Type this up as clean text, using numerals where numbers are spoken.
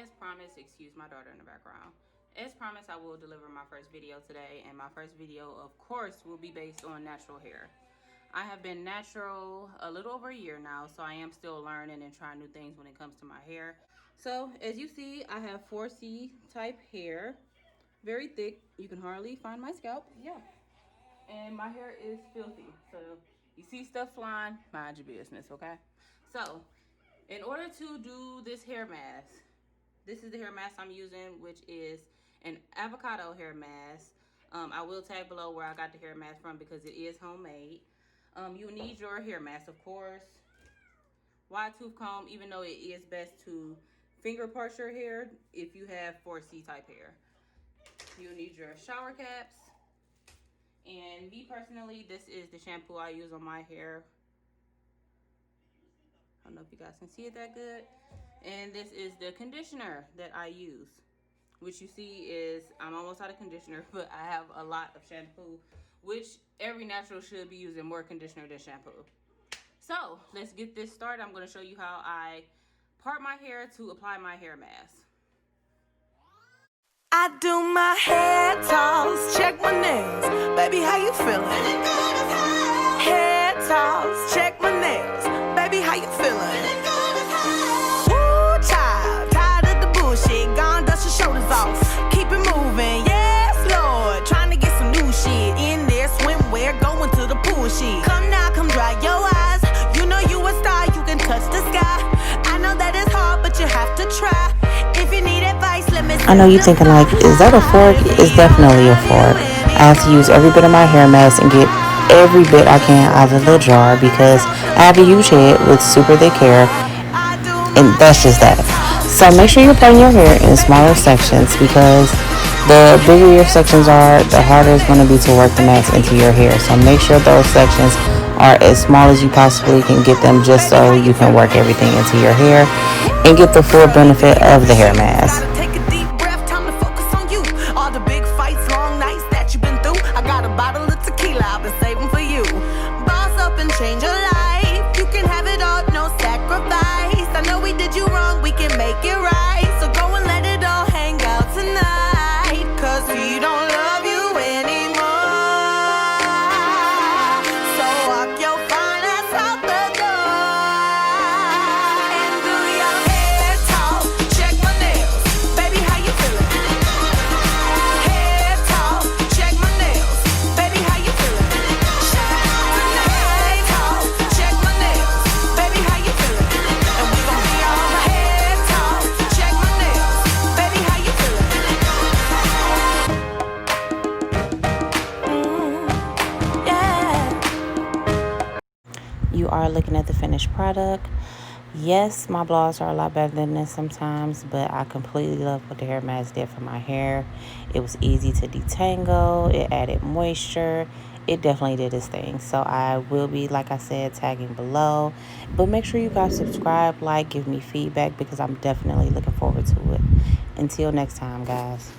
as promised, excuse my daughter in the background. As promised, I will deliver my first video today, and my first video, of course, will be based on natural hair. I have been natural a little over a year now, so I am still learning and trying new things when it comes to my hair. So, as you see, I have 4C type hair, very thick. You can hardly find my scalp, yeah. And my hair is filthy, so you see stuff flying, mind your business, okay? So, in order to do this hair mask, this is the hair mask I'm using, which is an avocado hair mask. I will tag below where I got the hair mask from because it is homemade. You need your hair mask, of course. Wide tooth comb, even though it is best to finger part your hair if you have 4C type hair. You'll need your shower caps. And me personally, this is the shampoo I use on my hair. I don't know if you guys can see it that good. And this is the conditioner that I use, which you see is, I'm almost out of conditioner, but I have a lot of shampoo, which every natural should be using more conditioner than shampoo. So let's get this started. I'm going to show you how I part my hair to apply my hair mask. I do my hair toss, check my nails. Baby, how you feeling? Hair toss, check my nails. Baby, how you feeling? Woo, child, tired of the bullshit. Gone, dust your shoulders off. Keep it moving, yes, Lord. Trying to get some new shit in there. Swimwear, going to the pool shit. Come now, come dry your eyes. You know you a star, you can touch the sky. I know that it's hard, but you have to try. If you need advice, let me. I know you're thinking like, is that a fork? It's definitely a fork. I have to use every bit of my hair mask and get every bit I can out of the jar because I have a huge head with super thick hair, and that's just that. So make sure you're putting your hair in smaller sections because the bigger your sections are, the harder it's going to be to work the mask into your hair. So make sure those sections are as small as you possibly can get them, just so you can work everything into your hair and get the full benefit of the hair mask. Take a deep breath, time to focus on you. All the big fights, long nights that you've been through. I got a bottle of tequila I've been saving for you. Boss up and change your life. You can have it all, no sacrifice. I know we did you wrong, we can make it right. So go and let it all hang out tonight. Cause we don't love you anymore. So walk your fine ass out the door. And do your hair talk, check my nails. Baby, how you feeling? Hair talk, check my nails. Baby, how you feeling? Hair talk, check my nails. Baby, how you feeling? And we gon' be all right. Hair talk, check my nails. Baby, how you feeling? Yeah. You are looking at the finished product. Yes, my blogs are a lot better than this sometimes, but I completely love what the hair mask did for my hair. It was easy to detangle. It added moisture. It definitely did its thing. So I will be, like I said, tagging below. But make sure you guys subscribe, like, give me feedback because I'm definitely looking forward to it. Until next time, guys.